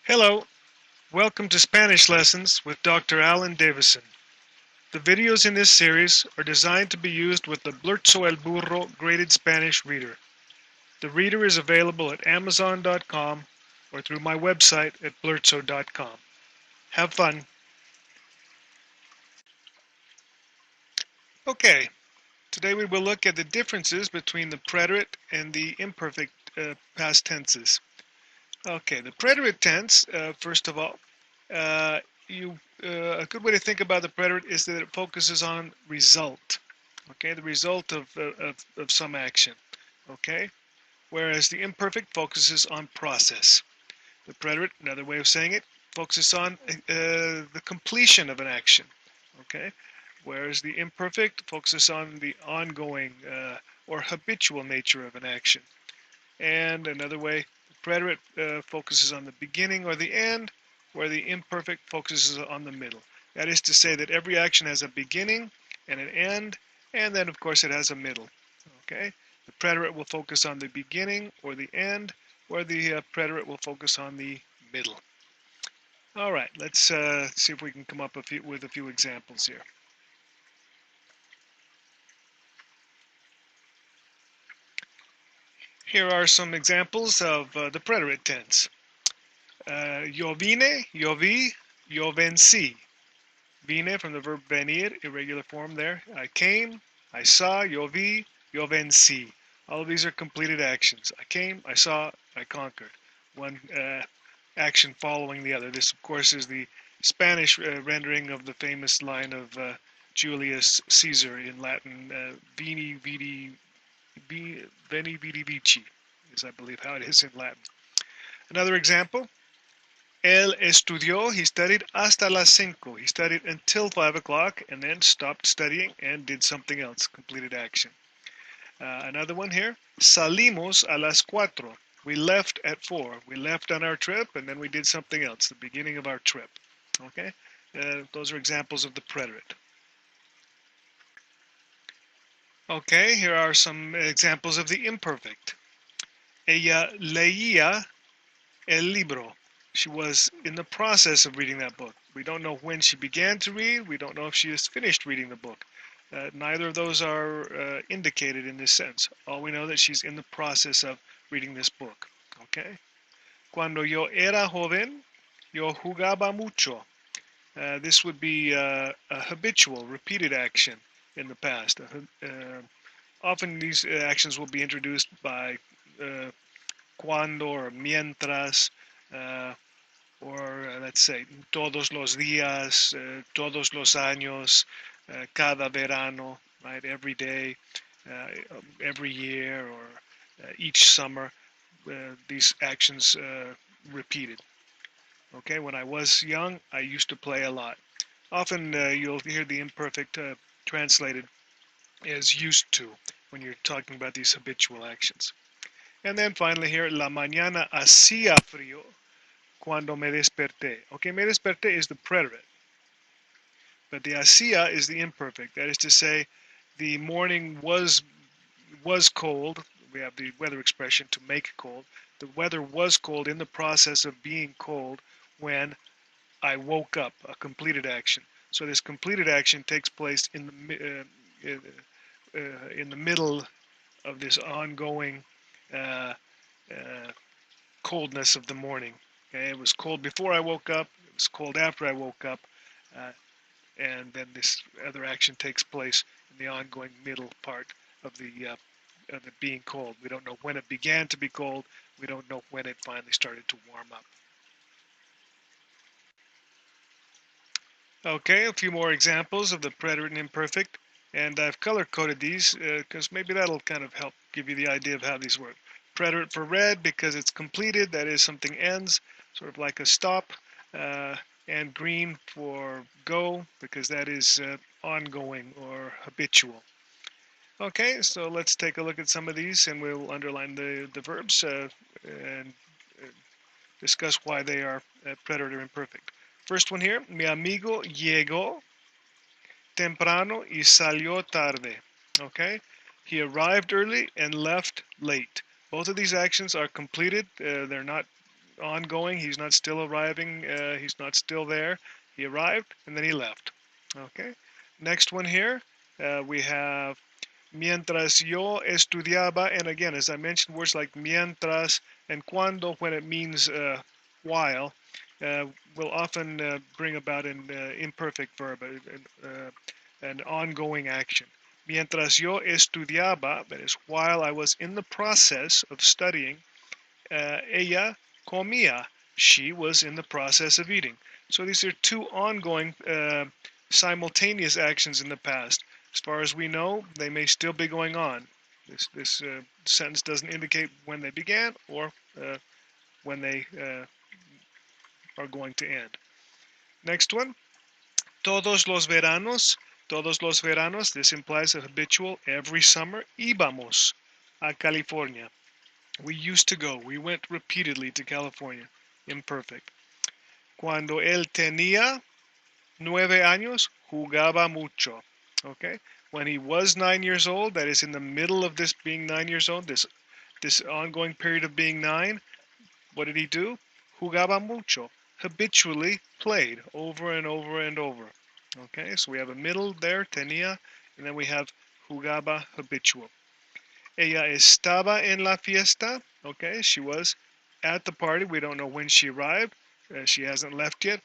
Hello, welcome to Spanish Lessons with Dr. Alan Davison. The videos in this series are designed to be used with the Blurzo el Burro graded Spanish reader. The reader is available at Amazon.com or through my website at blurzo.com. Have fun. Okay, today we will look at the differences between the preterite and the imperfect past tenses. Okay, the preterite tense, first of all, uh, a good way to think about the preterite is that it focuses on result. Okay, the result of some action. Okay, whereas the imperfect focuses on process. The preterite, another way of saying it, focuses on the completion of an action. Okay, whereas the imperfect focuses on the ongoing or habitual nature of an action. And another way, the preterite focuses on the beginning or the end, where the imperfect focuses on the middle. That is to say that every action has a beginning and an end, and then of course it has a middle. Okay, the preterite will focus on the beginning or the end, where the preterite will focus on the middle. All right, let's see if we can come up with a few examples here. Here are some examples of the preterite tense. Yo vine, yo vi, yo vencí. Vine from the verb venir, irregular form there. I came, I saw, yo vi, yo vencí. All of these are completed actions. I came, I saw, I conquered. One action following the other. This, of course, is the Spanish rendering of the famous line of Julius Caesar in Latin, veni, vidi, veni, vidi, vici, is I believe how it is in Latin. Another example. Él estudió, he studied hasta las 5. He studied until 5 o'clock and then stopped studying and did something else, completed action. Another one here. Salimos a las 4. We left at 4. We left on our trip and then we did something else, the beginning of our trip. Okay? Those are examples of the preterite. Okay, here are some examples of the imperfect. Ella leía el libro. She was in the process of reading that book. We don't know when she began to read. We don't know if she has finished reading the book. Neither of those are indicated in this sense. All we know that she's in the process of reading this book. Okay. Cuando yo era joven, yo jugaba mucho. This would be a habitual, repeated action in the past. Often these actions will be introduced by cuando or mientras. Or let's say todos los días, todos los años, cada verano, right? Every day, every year, or each summer. These actions repeated. Okay, when I was young, I used to play a lot. Often you'll hear the imperfect translated as used to when you're talking about these habitual actions. And then finally here, la mañana hacía frío cuando me desperté. Okay, me desperté is the preterite, but the hacía is the imperfect. That is to say, the morning was cold. We have the weather expression to make cold. The weather was cold in the process of being cold when I woke up, a completed action. So this completed action takes place in the middle of this ongoing uh, uh, coldness of the morning. Okay, it was cold before I woke up. It was cold after I woke up, uh, and then this other action takes place in the ongoing middle part of the being cold. We don't know when it began to be cold. We don't know when it finally started to warm up. Okay, a few more examples of the preterite and imperfect, and I've color-coded these because maybe that'll kind of help give you the idea of how these work. Preterite for red because it's completed, that is something ends, sort of like a stop, and green for go because that is ongoing or habitual. Okay, so let's take a look at some of these and we'll underline the verbs and discuss why they are preterite or imperfect. First one here, mi amigo llegó temprano y salió tarde. Okay, he arrived early and left late. Both of these actions are completed. They're not ongoing. He's not still arriving. He's not still there. He arrived and then he left. Okay. Next one here, we have mientras yo estudiaba, and again, as I mentioned, words like mientras and cuando, when it means while, uh, will often bring about an imperfect verb, an ongoing action. Mientras yo estudiaba, that is, while I was in the process of studying, ella comía. She was in the process of eating. So these are two ongoing, simultaneous actions in the past. As far as we know, they may still be going on. This sentence doesn't indicate when they began or when they are going to end. Next one, todos los veranos. Todos los veranos. This implies a habitual every summer. Íbamos a California. We used to go. We went repeatedly to California. Imperfect. Cuando él tenía 9 años, jugaba mucho. Okay? When he was 9 years old, that is in the middle of this being 9 years old, this ongoing period of being 9, what did he do? Jugaba mucho. Habitually played over and over and over. Okay, so we have a middle there, tenía, and then we have jugaba habitual. Ella estaba en la fiesta. Okay, she was at the party. We don't know when she arrived. She hasn't left yet.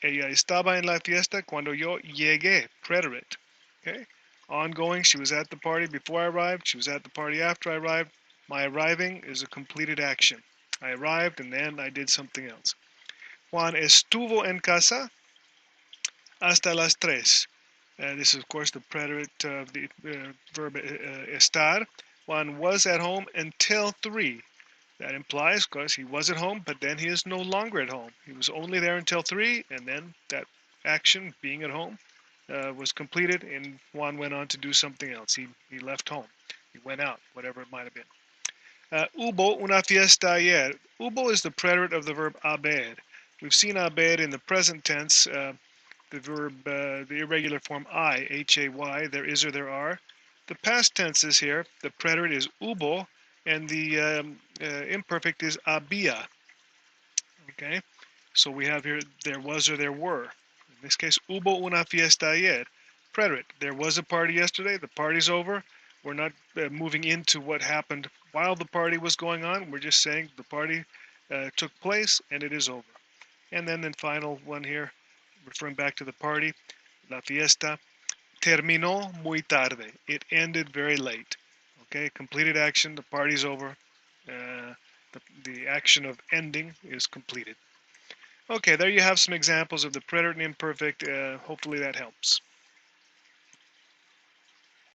Ella estaba en la fiesta cuando yo llegué. Preterite. Okay, ongoing. She was at the party before I arrived. She was at the party after I arrived. My arriving is a completed action. I arrived and then I did something else. Juan estuvo en casa hasta las 3. This is, of course, the preterite of the verb estar. Juan was at home until 3. That implies, of course, he was at home, but then he is no longer at home. He was only there until 3, and then that action, being at home, was completed, and Juan went on to do something else. He left home. He went out, whatever it might have been. Hubo una fiesta ayer. Hubo is the preterite of the verb haber. We've seen haber in the present tense. The verb, the irregular form I, H-A-Y, there is or there are. The past tense is here. The preterite is hubo, and the imperfect is había. Okay, so we have here there was or there were. In this case, hubo una fiesta ayer. Preterite, there was a party yesterday. The party's over. We're not moving into what happened while the party was going on. We're just saying the party took place and it is over. And then the final one here, referring back to the party, la fiesta terminó muy tarde. It ended very late. Okay, completed action, the party's over. The action of ending is completed. Okay, there you have some examples of the preterite and imperfect. Hopefully that helps.